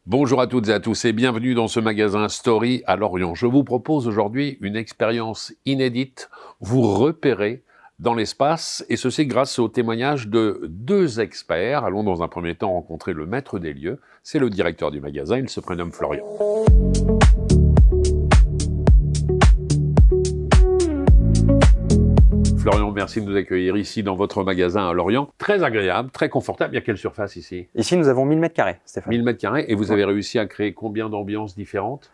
Bonjour à toutes et à tous et bienvenue dans ce magasin Story à Lorient. Je vous propose aujourd'hui une expérience inédite, vous repérer dans l'espace et ceci grâce au témoignage de deux experts. Allons dans un premier temps rencontrer le maître des lieux, c'est le directeur du magasin, il se prénomme Florian. Florian, merci de nous accueillir ici dans votre magasin à Lorient. Très agréable, très confortable. Il y a quelle surface ici? Ici, nous avons 1000 m², Stéphane. 1000 m², et vous avez réussi à créer combien d'ambiances différentes?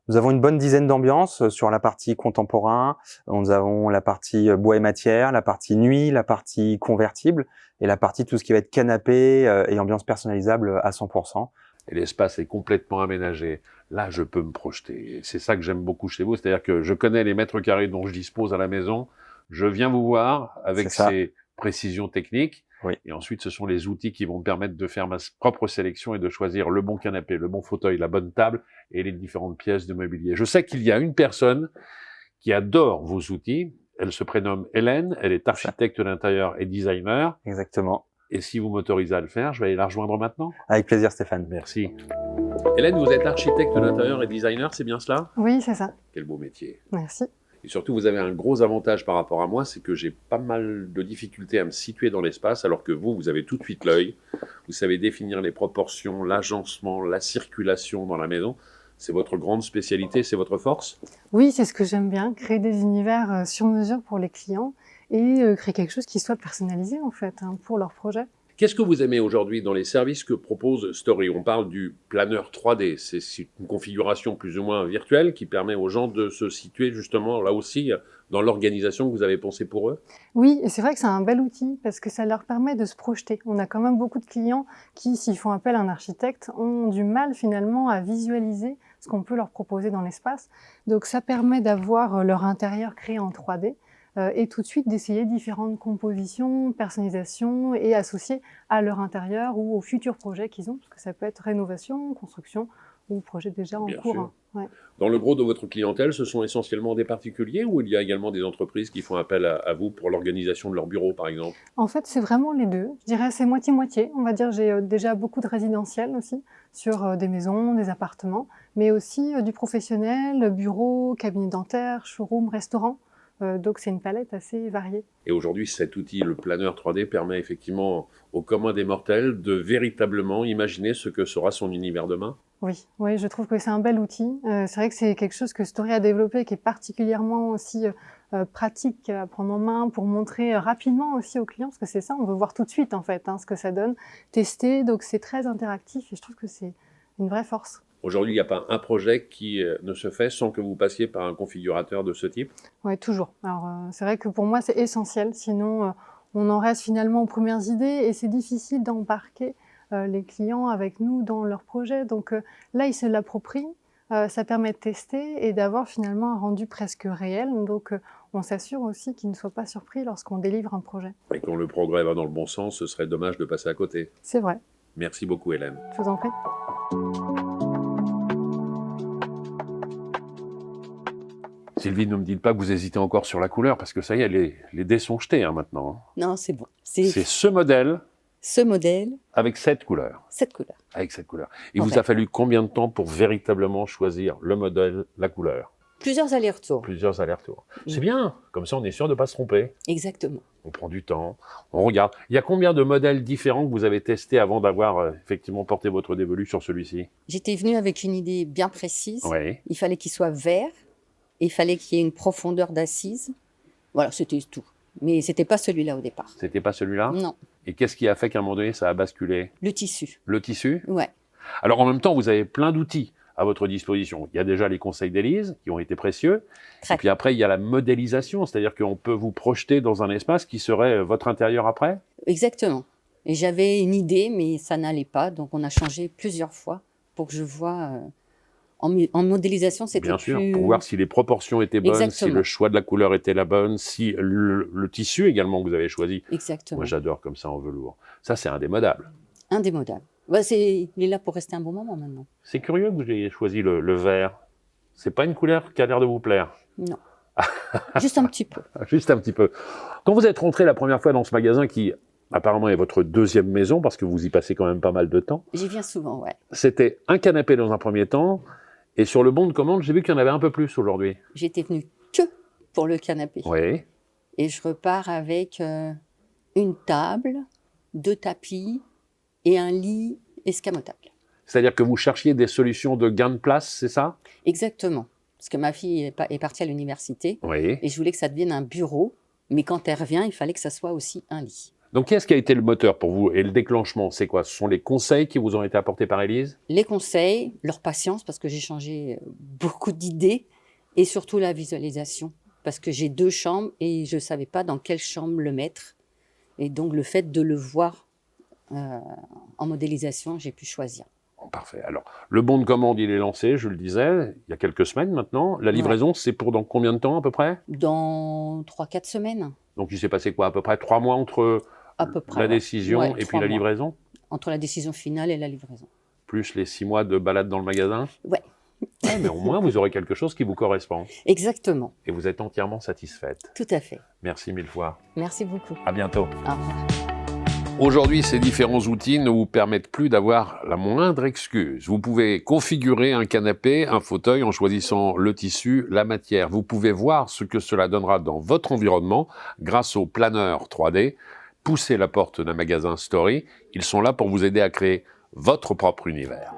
Nous avons une bonne dizaine d'ambiances sur la partie contemporain. Nous avons la partie bois et matière, la partie nuit, la partie convertible et la partie tout ce qui va être canapé et ambiance personnalisable à 100%. Et l'espace est complètement aménagé. Là, je peux me projeter. C'est ça que j'aime beaucoup chez vous. C'est-à-dire que je connais les mètres carrés dont je dispose à la maison. Je viens vous voir avec ces précisions techniques. Oui. Et ensuite, ce sont les outils qui vont me permettre de faire ma propre sélection et de choisir le bon canapé, le bon fauteuil, la bonne table et les différentes pièces de mobilier. Je sais qu'il y a une personne qui adore vos outils. Elle se prénomme Hélène. Elle est architecte d'intérieur et designer. Exactement. Et si vous m'autorisez à le faire, je vais aller la rejoindre maintenant. Avec plaisir, Stéphane. Merci. Hélène, vous êtes architecte d'intérieur et designer, c'est bien cela? Oui, c'est ça. Quel beau métier. Merci. Et surtout, vous avez un gros avantage par rapport à moi, c'est que j'ai pas mal de difficultés à me situer dans l'espace, alors que vous avez tout de suite l'œil. Vous savez définir les proportions, l'agencement, la circulation dans la maison. C'est votre grande spécialité, c'est votre force? Oui, c'est ce que j'aime bien, créer des univers sur mesure pour les clients et créer quelque chose qui soit personnalisé en fait pour leur projet. Qu'est-ce que vous aimez aujourd'hui dans les services que propose Story? On parle du planeur 3D, c'est une configuration plus ou moins virtuelle qui permet aux gens de se situer justement là aussi dans l'organisation que vous avez pensée pour eux? Oui, et c'est vrai que c'est un bel outil parce que ça leur permet de se projeter. On a quand même beaucoup de clients qui, s'ils font appel à un architecte, ont du mal finalement à visualiser ce qu'on peut leur proposer dans l'espace. Donc ça permet d'avoir leur intérieur créé en 3D. Et tout de suite d'essayer différentes compositions, personnalisations et associées à leur intérieur ou aux futurs projets qu'ils ont, parce que ça peut être rénovation, construction ou projet déjà en cours. Ouais. Dans le gros de votre clientèle, ce sont essentiellement des particuliers ou il y a également des entreprises qui font appel à vous pour l'organisation de leur bureau, par exemple? En fait, c'est vraiment les deux. Je dirais c'est moitié-moitié. On va dire j'ai déjà beaucoup de résidentiels aussi, sur des maisons, des appartements, mais aussi du professionnel, bureau, cabinet dentaire, showroom, restaurant. Donc c'est une palette assez variée. Et aujourd'hui, cet outil, le planeur 3D, permet effectivement au commun des mortels de véritablement imaginer ce que sera son univers demain? Oui, oui, je trouve que c'est un bel outil. C'est vrai que c'est quelque chose que Story a développé, qui est particulièrement aussi pratique à prendre en main pour montrer rapidement aussi aux clients, parce que c'est ça, on veut voir tout de suite en fait ce que ça donne, tester, donc c'est très interactif et je trouve que c'est une vraie force. Aujourd'hui, il n'y a pas un projet qui ne se fait sans que vous passiez par un configurateur de ce type? Oui, toujours. Alors, c'est vrai que pour moi, c'est essentiel. Sinon, on en reste finalement aux premières idées et c'est difficile d'embarquer les clients avec nous dans leur projet. Donc là, ils se l'approprient. Ça permet de tester et d'avoir finalement un rendu presque réel. Donc, on s'assure aussi qu'ils ne soient pas surpris lorsqu'on délivre un projet. Et quand le progrès va dans le bon sens, ce serait dommage de passer à côté. C'est vrai. Merci beaucoup, Hélène. Je vous en prie. Sylvie, ne me dites pas que vous hésitez encore sur la couleur, parce que ça y est, les dés sont jetés maintenant. Non, c'est bon. C'est ce modèle ce modèle, avec cette couleur. cette couleur. Avec cette couleur. Il vous a fallu combien de temps pour véritablement choisir le modèle, la couleur? Plusieurs allers-retours. Plusieurs allers-retours. C'est bien, comme ça on est sûr de ne pas se tromper. Exactement. On prend du temps, on regarde. Il y a combien de modèles différents que vous avez testés avant d'avoir effectivement porté votre dévolu sur celui-ci? J'étais venue avec une idée bien précise. Oui. Il fallait qu'il soit vert, il fallait qu'il y ait une profondeur d'assise. Voilà, c'était tout. Mais ce n'était pas celui-là au départ. C'était pas celui-là? Non. Et qu'est-ce qui a fait qu'à un moment donné, ça a basculé? Le tissu. Le tissu? Ouais. Alors en même temps, vous avez plein d'outils à votre disposition. Il y a déjà les conseils d'Élise, qui ont été précieux. Très. Et puis après, il y a la modélisation, c'est-à-dire qu'on peut vous projeter dans un espace qui serait votre intérieur après? Exactement. Et j'avais une idée, mais ça n'allait pas. Donc on a changé plusieurs fois pour que je vois... En modélisation, c'était Bien sûr, plus... pour voir si les proportions étaient bonnes, Exactement. si le choix de la couleur était la bonne, si le tissu également que vous avez choisi. Exactement. Moi, j'adore comme ça en velours. Ça, c'est indémodable. Indémodable. Bah, il est là pour rester un bon moment maintenant. C'est curieux que vous ayez choisi le vert. C'est pas une couleur qui a l'air de vous plaire. Non. Juste un petit peu. Juste un petit peu. Quand vous êtes rentré la première fois dans ce magasin qui, apparemment est votre deuxième maison, parce que vous y passez quand même pas mal de temps. J'y viens souvent, ouais. C'était un canapé dans un premier temps, et sur le bon de commande, j'ai vu qu'il y en avait un peu plus aujourd'hui. J'étais venue que pour le canapé. Oui. Et je repars avec une table, 2 tapis et un lit escamotable. C'est-à-dire que vous cherchiez des solutions de gain de place, c'est ça? Exactement. Parce que ma fille est partie à l'université Oui. et je voulais que ça devienne un bureau. Mais quand elle revient, il fallait que ça soit aussi un lit. Donc, qu'est-ce qui a été le moteur pour vous? Et le déclenchement, c'est quoi? Ce sont les conseils qui vous ont été apportés par Élise? Les conseils, leur patience, parce que j'ai changé beaucoup d'idées, et surtout la visualisation. Parce que j'ai 2 chambres et je ne savais pas dans quelle chambre le mettre. Et donc, le fait de le voir en modélisation, j'ai pu choisir. Bon, parfait. Alors, le bon de commande, il est lancé, je le disais, il y a quelques semaines maintenant. La livraison, c'est pour dans combien de temps à peu près? Dans 3-4 semaines, Donc, il s'est passé quoi? À peu près 3 mois entre à peu près. la ouais. décision Ouais, et puis 3 la mois. livraison? Entre la décision finale et la livraison. Plus les 6 mois de balade dans le magasin? Ouais. Ouais, mais au moins, vous aurez quelque chose qui vous correspond. Exactement, Et vous êtes entièrement satisfaite. tout à fait. Merci mille fois. Merci beaucoup. À bientôt. Au revoir. Aujourd'hui, ces différents outils ne vous permettent plus d'avoir la moindre excuse. Vous pouvez configurer un canapé, un fauteuil en choisissant le tissu, la matière. Vous pouvez voir ce que cela donnera dans votre environnement grâce au planeur 3D. Poussez la porte d'un magasin Story. Ils sont là pour vous aider à créer votre propre univers.